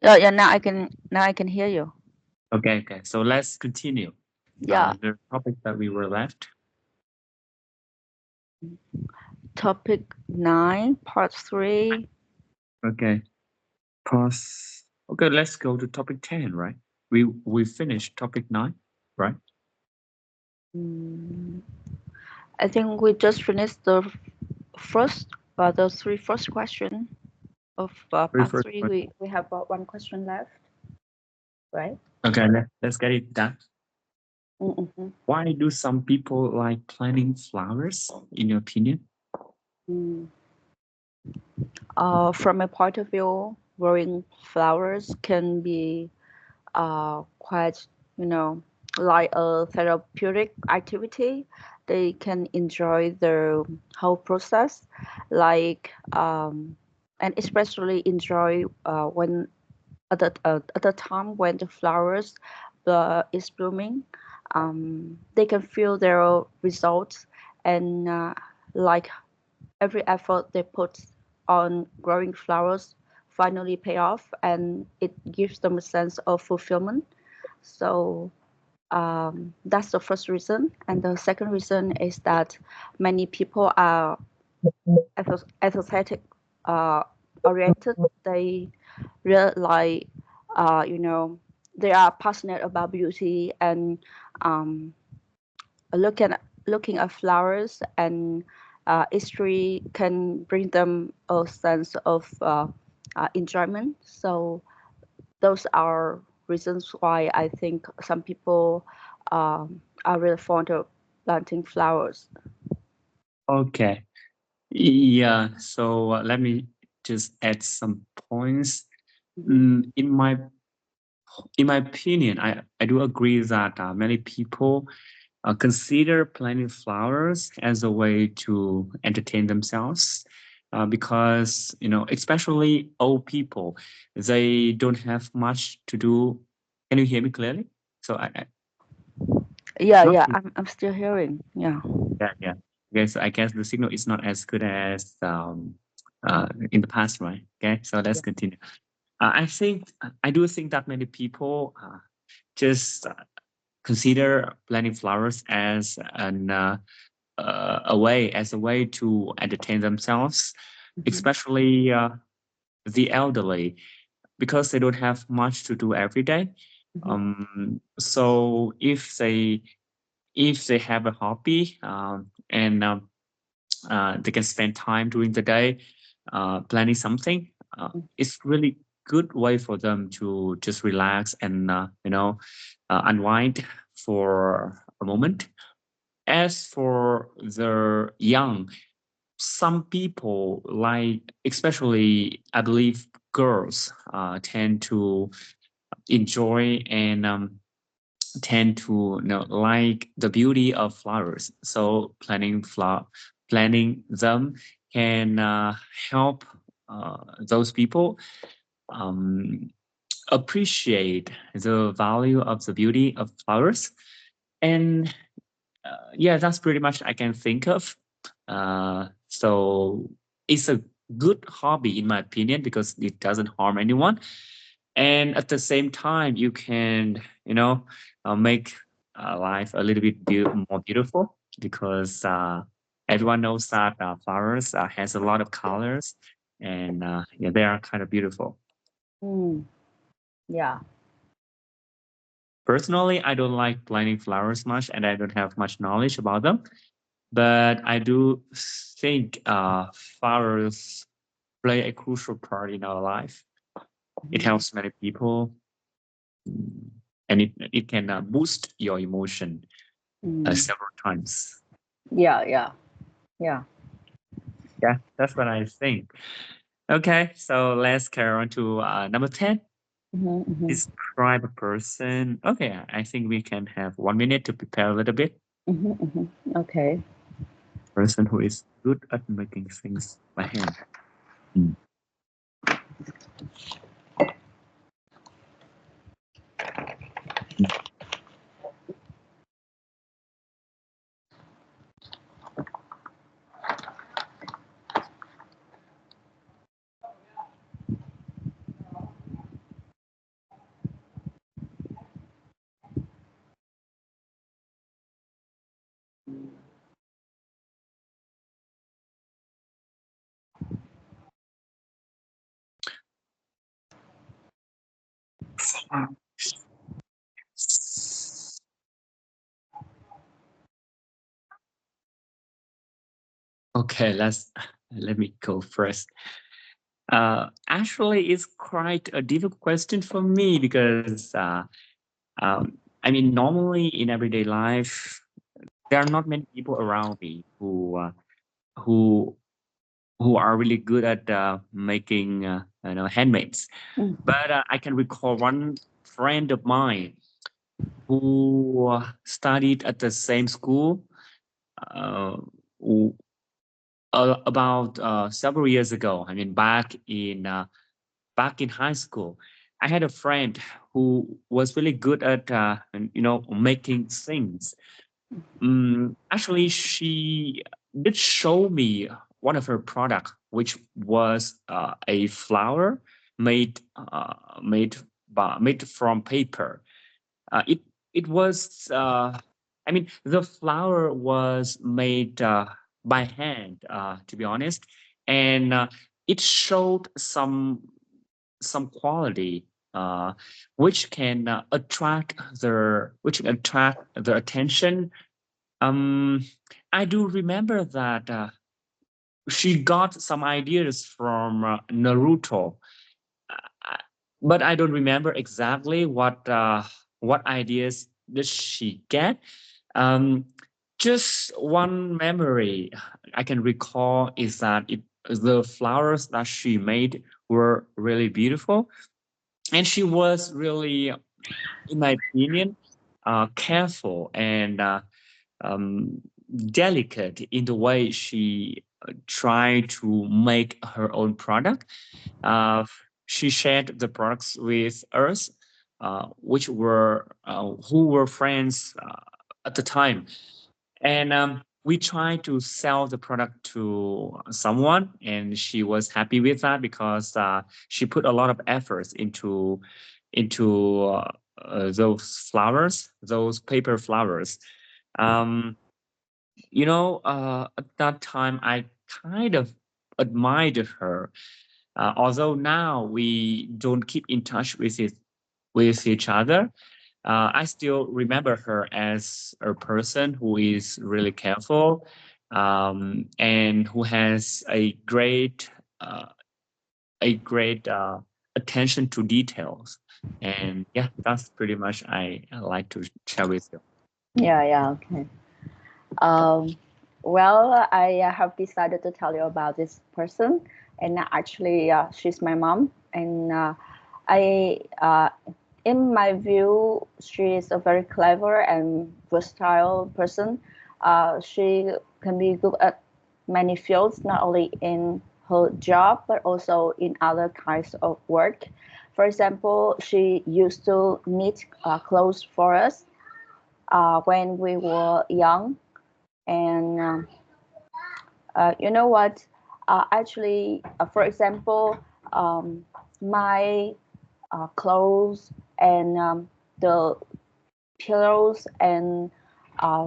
Yeah. Now I can hear you. Okay, okay. So let's continue. Yeah. The topic that we were left. Topic 9, part 3. Okay. Pause. Okay, let's go to topic 10, right? We finished topic 9, right? Mm, I think we just finished first, the three first question of Very part first 3. one. We have one question left, right? Okay, let's get it done. Mm-hmm. Why do some people like planting flowers, in your opinion? Mm. From a point of view, growing flowers can be quite, you know, like a therapeutic activity. They can enjoy the whole process, like and especially enjoy when at the time when the flowers is blooming. They can feel their results, and like every effort they put on growing flowers finally pay off, and it gives them a sense of fulfillment. So that's the first reason. And the second reason is that many people are aesthetic uh, oriented. They really like, you know, they are passionate about beauty, and um, looking at flowers and history can bring them a sense of enjoyment. So those are reasons why I think some people are really fond of planting flowers. Okay. Yeah, so let me just add some points. Hmm. In my opinion, I do agree that many people consider planting flowers as a way to entertain themselves, because especially old people, they don't have much to do. Can you hear me clearly? So Yeah, not yeah, I'm still hearing. Yeah. yeah, yeah. Okay, so I guess the signal is not as good as in the past, right? Okay, so let's Yeah. continue. I do think that many people just consider planting flowers as a way to entertain themselves, Hmm. especially the elderly, because they don't have much to do every day. Hmm. So if they have a hobby, and they can spend time during the day planning something, it's really good way for them to just relax and unwind for a moment. As for the young, some people like, especially I believe girls, tend to enjoy and tend to like the beauty of flowers. So planting them can help those people um, appreciate the value of the beauty of flowers. And yeah, that's pretty much I can think of. So it's a good hobby in my opinion because it doesn't harm anyone, and at the same time you can make life a little bit more beautiful because everyone knows that flowers has a lot of colors, and yeah, they are kind of beautiful. Mm, yeah. Personally, I don't like planting flowers much, and I don't have much knowledge about them. But I do think flowers play a crucial part in our life. It Mhm. helps many people, and it can boost your emotion Mm. several times. Yeah, yeah, yeah. Yeah, that's what I think. Okay, so let's carry on to number 10. Hmm. Hmm. Describe a person. Okay, I think we can have 1 minute to prepare a little bit. Hmm. Hmm. Okay. Person who is good at making things by hand. Mm. Okay, let me go first. Actually, it's quite a difficult question for me because I mean, normally in everyday life, there are not many people around me who who are really good at making handmaids. Mm. But I can recall one friend of mine who studied at the same school uh, w- about several years ago. I mean, back in high school, I had a friend who was really good at making things. Actually, she did show me one of her product, which was a flower made made from paper. It it was I mean the flower was made by hand, to be honest, and it showed some quality which can attract the attention. um, I do remember that she got some ideas from Naruto, uh, but I don't remember exactly what ideas did she get. Um, just one memory I can recall is that the flowers that she made were really beautiful, and she was really, in my opinion, careful and um, delicate in the way she tried to make her own product. Uh, she shared the products with us, which were who were friends at the time, and we tried to sell the product to someone, and she was happy with that because she put a lot of efforts into those flowers, those paper flowers. Um, at that time, I kind of admired her. Although now we don't keep in touch with each other, I still remember her as a person who is really careful, and who has uh, a great attention to details. And yeah, that's pretty much I like to share with you. Yeah, yeah, okay. Um, well, I have decided to tell you about this person, and actually, she's my mom, and I, in my view, she is a very clever and versatile person. She can be good at many fields, not only in her job but also in other kinds of work. For example, she used to knit clothes for us when we were young, and you know what? Actually, for example, um, my clothes and the pillows and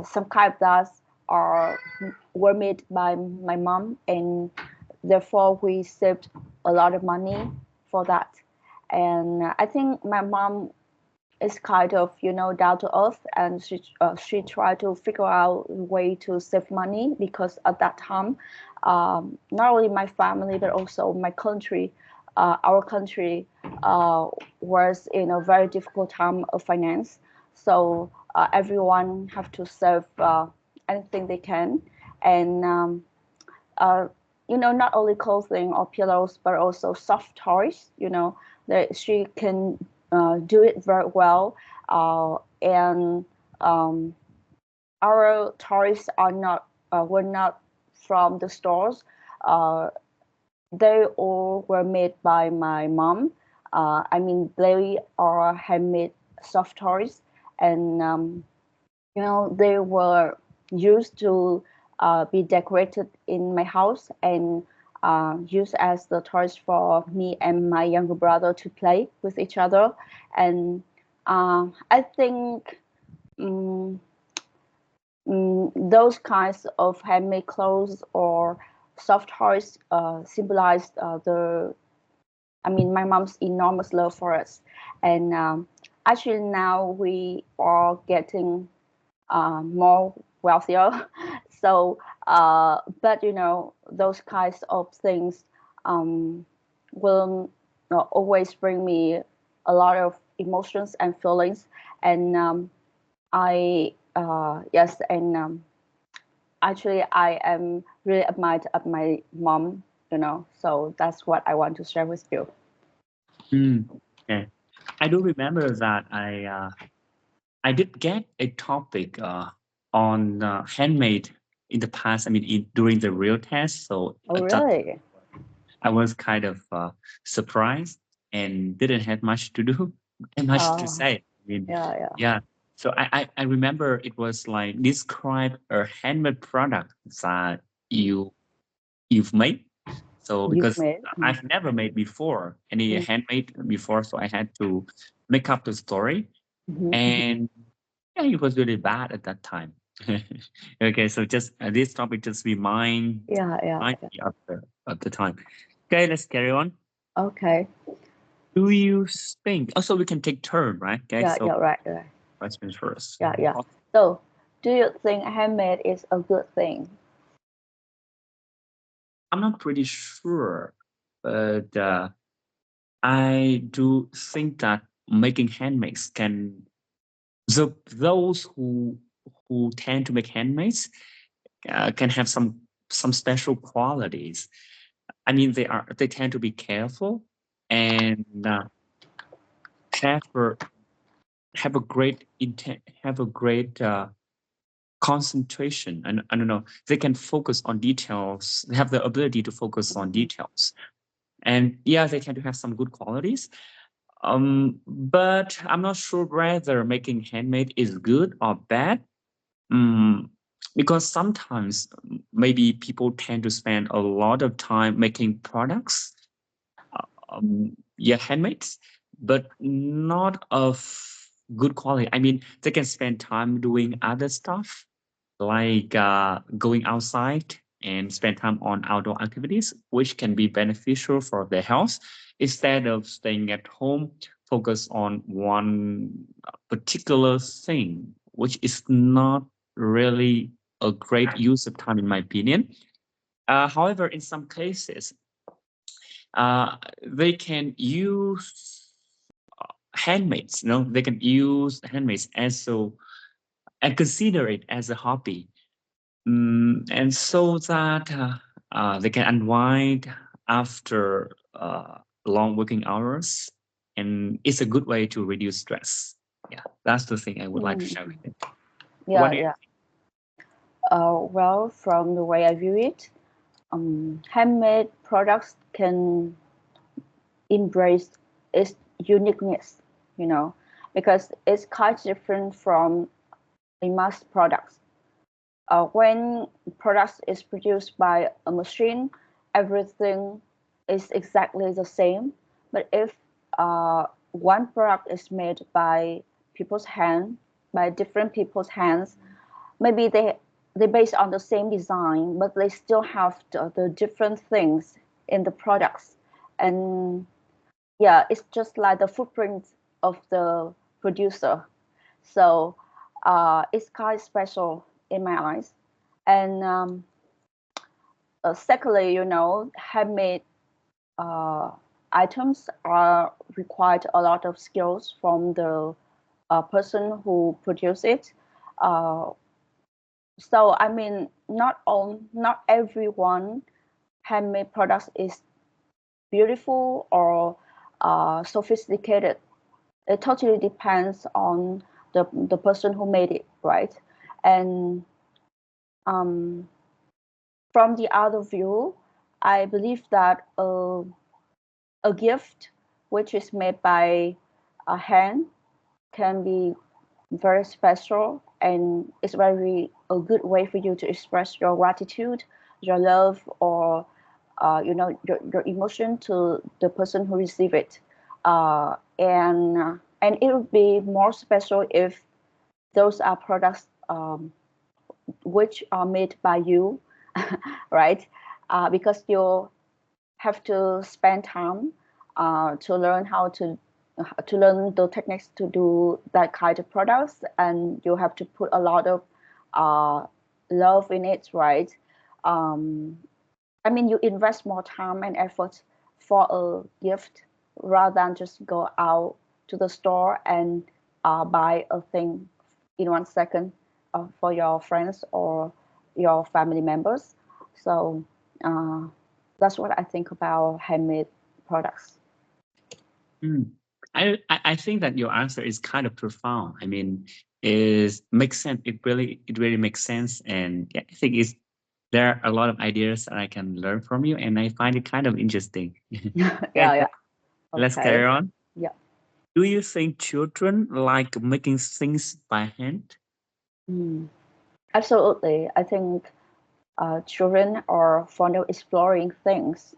some kind of dust are were made by my mom, and therefore we saved a lot of money for that. And I think my mom is kind of down to earth, and she tried to figure out a way to save money because at that time, not only my family but also my country, our country, was in a very difficult time of finance. So everyone have to save anything they can, and uh, not only clothing or pillows, but also soft toys. That she can do it very well, and um, our toys are not were not from the stores. Uh, they all were made by my mom. I mean, they are handmade soft toys, and they were used to be decorated in my house and used as the toys for me and my younger brother to play with each other. And I think um, those kinds of handmade clothes or soft toys symbolized the I mean, my mom's enormous love for us. And actually, now we are getting more wealthier. So, but you know, those kinds of things um, will always bring me a lot of emotions and feelings. And yes, and actually, I am really admired of my mom, you know, so that's what I want to share with you. Mm, okay. I do remember that I did get a topic on handmade in the past. I mean, during the real test. So Oh, at that really? I was kind of surprised and didn't have much to do and much to Oh, say. I mean, yeah, yeah. yeah. So I remember it was like describe a handmade product that you you've made. So You've because made. I've never made before any Mm-hmm. handmade before, so I had to make up the story, Mm-hmm. and yeah, it was really bad at that time. Okay, so just this topic just Yeah, yeah, remind yeah. me of the time. Okay, let's carry on. Okay. Do you think? Also, we can take turn, right? Okay, Yeah, so yeah, right, right. questions first. Yeah, yeah. So, do you think handmade is a good thing? I'm not pretty sure, but I do think that making handmaids can those who tend to make handmaids can have some special qualities. I mean, they tend to be careful and have a have a great intent, have a great concentration, and I don't know, they can focus on details. They have the ability to focus on Mhm. details, and yeah, they tend to have some good qualities. But I'm not sure whether making handmade is good or bad. Mm, because sometimes maybe people tend to spend a lot of time making products, yeah, handmade, but not of good quality. I mean, they can spend time doing other stuff like going outside and spend time on outdoor activities, which can be beneficial for their health, instead of staying at home, focus on one particular thing, which is not really a great use of time, in my opinion. However, in some cases, they can use handmaids. You know, they can use handmaids as so and consider it as a hobby. And so that they can unwind after long working hours, and it's a good way to reduce stress. Yeah, that's the thing I would like to share with Mm. you. What Yeah, do you yeah. Well, from the way I view it, handmade products can embrace its uniqueness, you know, because it's quite different from a mass products. When products is produced by a machine, everything is exactly the same. But if one product is made by people's hand, by different people's hands, maybe they based on the same design, but they still have the different things in the products. And yeah, it's just like the footprint of the producer. So it's kind of special in my eyes. And secondly, you know, handmade uh, items are required a lot of skills from the person who produce it. Uh, so I mean, not everyone handmade products is beautiful or sophisticated. It totally depends on the person who made it, right? And um, from the other view, I believe that a gift which is made by a hand can be very special, and it's very a good way for you to express your gratitude, your love, or your emotion to the person who received it. And it would be more special if those are products which are made by you, right? Because you have to spend time to learn how to learn the techniques to do that kind of products, and you have to put a lot of love in it, right? um, I mean, you invest more time and effort for a gift rather than just go out to the store and buy a thing in 1 second for your friends or your family members. So uh, that's what I think about handmade products. Mm. I think that your answer is kind of profound. I mean, is makes sense. It really makes sense, and yeah, I think it's there are a lot of ideas that I can learn from you, and I find it kind of interesting. Yeah, Okay, yeah. let's Okay. carry on. Yeah. Do you think children like making things by hand? Mm. Absolutely. I think children are fond of exploring things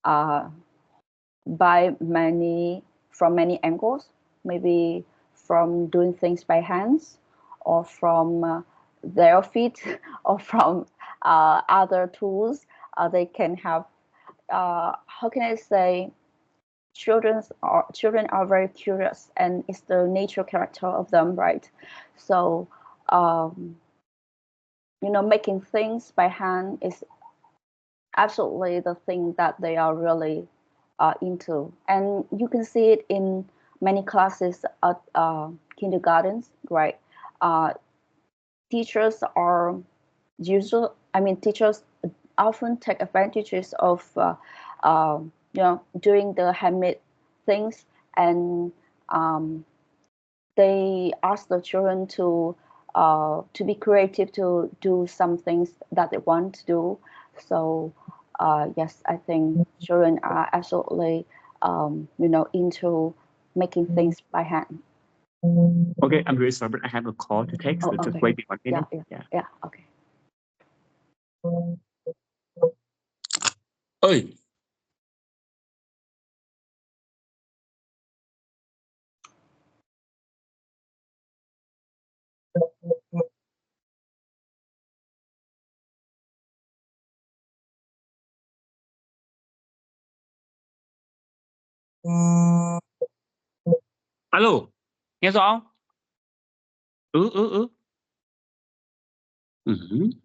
uh, by from many angles, maybe from doing things by hands, or from their feet, or from other tools. They can have, how can I say, children are very curious, and it's the nature character of them, right? So um, making things by hand is absolutely the thing that they are really into. And you can see it in many classes at kindergartens, right? Uh, teachers are teachers often take advantages of, doing the handmade things, and um, they ask the children to be creative, to do some things that they want to do. So yes, I think children are absolutely into making things by hand. Okay, I'm really sorry, but I have a call to take, Oh, so just okay. wait me 1 minute. Yeah, Yeah. yeah, okay. Ơi, alo, nghe rõ không? Ừ. Ừ.